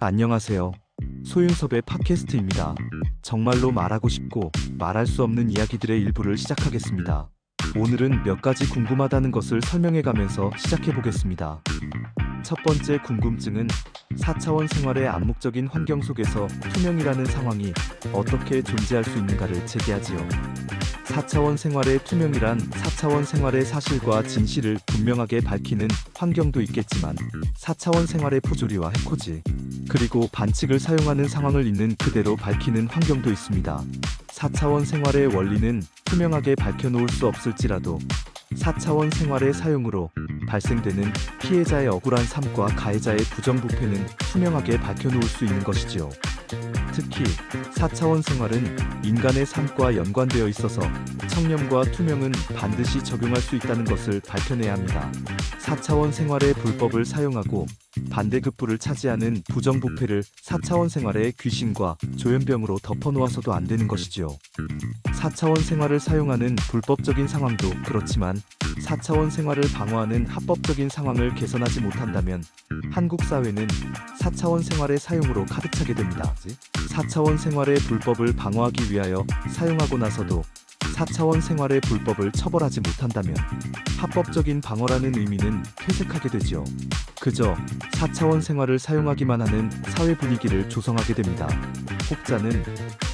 안녕하세요. 소윤섭의 팟캐스트입니다. 정말로 말하고 싶고 말할 수 없는 이야기들의 일부를 시작하겠습니다. 오늘은 몇 가지 궁금하다는 것을 설명해가면서 시작해보겠습니다. 첫 번째 궁금증은 4차원 생활의 암묵적인 환경 속에서 투명이라는 상황이 어떻게 존재할 수 있는가를 제기하지요. 4차원 생활의 투명이란 4차원 생활의 사실과 진실을 분명하게 밝히는 환경도 있겠지만 4차원 생활의 부조리와 해코지, 그리고 반칙을 사용하는 상황을 있는 그대로 밝히는 환경도 있습니다. 4차원 생활의 원리는 투명하게 밝혀놓을 수 없을지라도 4차원 생활의 사용으로 발생되는 피해자의 억울한 삶과 가해자의 부정부패는 투명하게 밝혀놓을 수 있는 것이지요. 특히 4차원 생활은 인간의 삶과 연관되어 있어서 청렴과 투명은 반드시 적용할 수 있다는 것을 밝혀내야 합니다. 4차원 생활의 불법을 사용하고 반대급부를 차지하는 부정부패를 4차원 생활의 귀신과 조현병으로 덮어놓아서도 안 되는 것이지요. 4차원 생활을 사용하는 불법적인 상황도 그렇지만 4차원 생활을 방어하는 합법적인 상황을 개선하지 못한다면 한국 사회는 4차원 생활의 사용으로 가득 차게 됩니다. 4차원 생활의 불법을 방어하기 위하여 사용하고 나서도 4차원 생활의 불법을 처벌하지 못한다면 합법적인 방어라는 의미는 퇴색하게 되죠. 그저 4차원 생활을 사용하기만 하는 사회 분위기를 조성하게 됩니다. 혹자는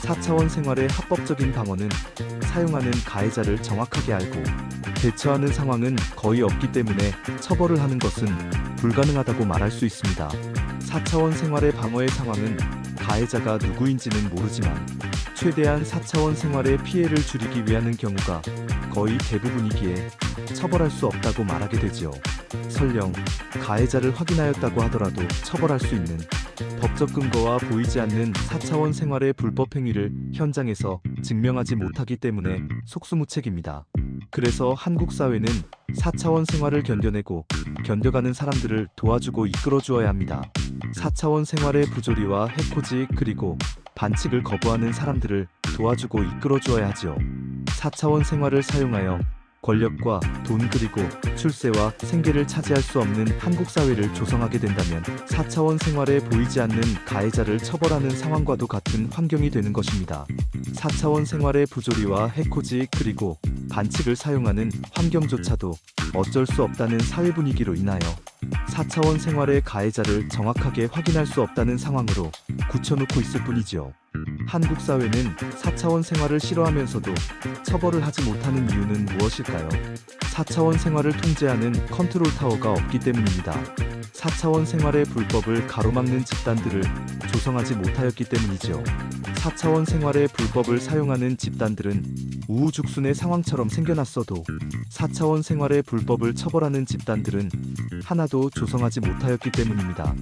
4차원 생활의 합법적인 방어는 사용하는 가해자를 정확하게 알고 대처하는 상황은 거의 없기 때문에 처벌을 하는 것은 불가능하다고 말할 수 있습니다. 4차원 생활의 방어의 상황은 가해자가 누구인지는 모르지만 최대한 4차원 생활의 피해를 줄이기 위하는 경우가 거의 대부분이기에 처벌할 수 없다고 말하게 되지요. 설령 가해자를 확인하였다고 하더라도 처벌할 수 있는 법적 근거와 보이지 않는 4차원 생활의 불법 행위를 현장에서 증명하지 못하기 때문에 속수무책입니다. 그래서 한국 사회는 4차원 생활을 견뎌내고 견뎌가는 사람들을 도와주고 이끌어주어야 합니다. 4차원 생활의 부조리와 해코지 그리고 반칙을 거부하는 사람들을 도와주고 이끌어주어야 하지요. 4차원 생활을 사용하여 권력과 돈 그리고 출세와 생계를 차지할 수 없는 한국 사회를 조성하게 된다면 4차원 생활에 보이지 않는 가해자를 처벌하는 상황과도 같은 환경이 되는 것입니다. 4차원 생활의 부조리와 해코지 그리고 반칙을 사용하는 환경조차도 어쩔 수 없다는 사회 분위기로 인하여 4차원 생활의 가해자를 정확하게 확인할 수 없다는 상황으로 굳혀놓고 있을 뿐이지요. 한국 사회는 4차원 생활을 싫어하면서도 처벌을 하지 못하는 이유는 무엇일까요? 4차원 생활을 통제하는 컨트롤 타워가 없기 때문입니다. 4차원 생활의 불법을 가로막는 집단들을 조성하지 못하였기 때문이죠. 4차원 생활의 불법을 사용하는 집단들은 우후죽순의 상황처럼 생겨났어도 4차원 생활의 불법을 처벌하는 집단들은 하나도 조성하지 못하였기 때문입니다.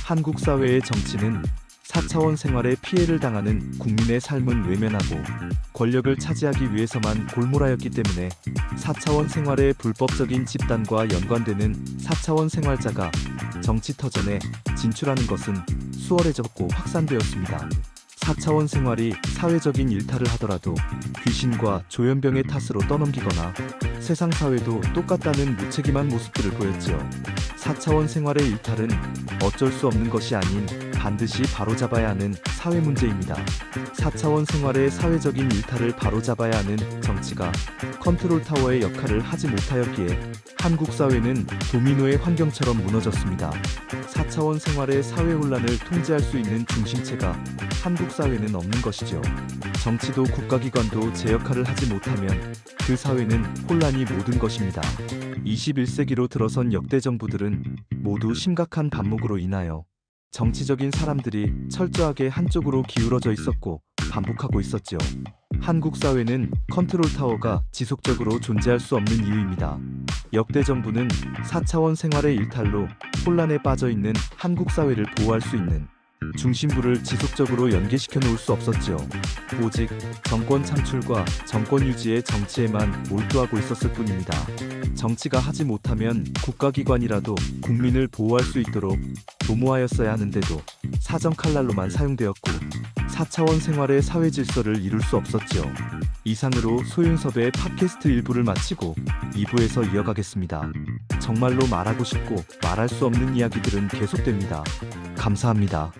한국 사회의 정치는 4차원 생활에 피해를 당하는 국민의 삶은 외면하고 권력을 차지하기 위해서만 골몰하였기 때문에 4차원 생활의 불법적인 집단과 연관되는 4차원 생활자가 정치터전에 진출하는 것은 수월해졌고 확산되었습니다. 4차원 생활이 사회적인 일탈을 하더라도 귀신과 조현병의 탓으로 떠넘기거나 세상 사회도 똑같다는 무책임한 모습들을 보였지요. 4차원 생활의 일탈은 어쩔 수 없는 것이 아닌 반드시 바로잡아야 하는 사회 문제입니다. 4차원 생활의 사회적인 일탈을 바로잡아야 하는 정치가 컨트롤 타워의 역할을 하지 못하였기에 한국 사회는 도미노의 환경처럼 무너졌습니다. 4차원 생활의 사회 혼란을 통제할 수 있는 중심체가 한국 사회는 없는 것이죠. 정치도 국가기관도 제 역할을 하지 못하면 그 사회는 혼란이 모든 것입니다. 21세기로 들어선 역대 정부들은 모두 심각한 반목으로 인하여 정치적인 사람들이 철저하게 한쪽으로 기울어져 있었고 반복하고 있었지요. 한국 사회는 컨트롤 타워가 지속적으로 존재할 수 없는 이유입니다. 역대 정부는 4차원 생활의 일탈로 혼란에 빠져 있는 한국 사회를 보호할 수 있는 중심부를 지속적으로 연계시켜 놓을 수 없었지요. 오직 정권 창출과 정권 유지의 정치에만 몰두하고 있었을 뿐입니다. 정치가 하지 못하면 국가기관이라도 국민을 보호할 수 있도록 도모하였어야 하는데도 사정칼날로만 사용되었고 4차원 생활의 사회 질서를 이룰 수 없었지요. 이상으로 소윤섭의 팟캐스트 1부를 마치고 2부에서 이어가겠습니다. 정말로 말하고 싶고 말할 수 없는 이야기들은 계속됩니다. 감사합니다.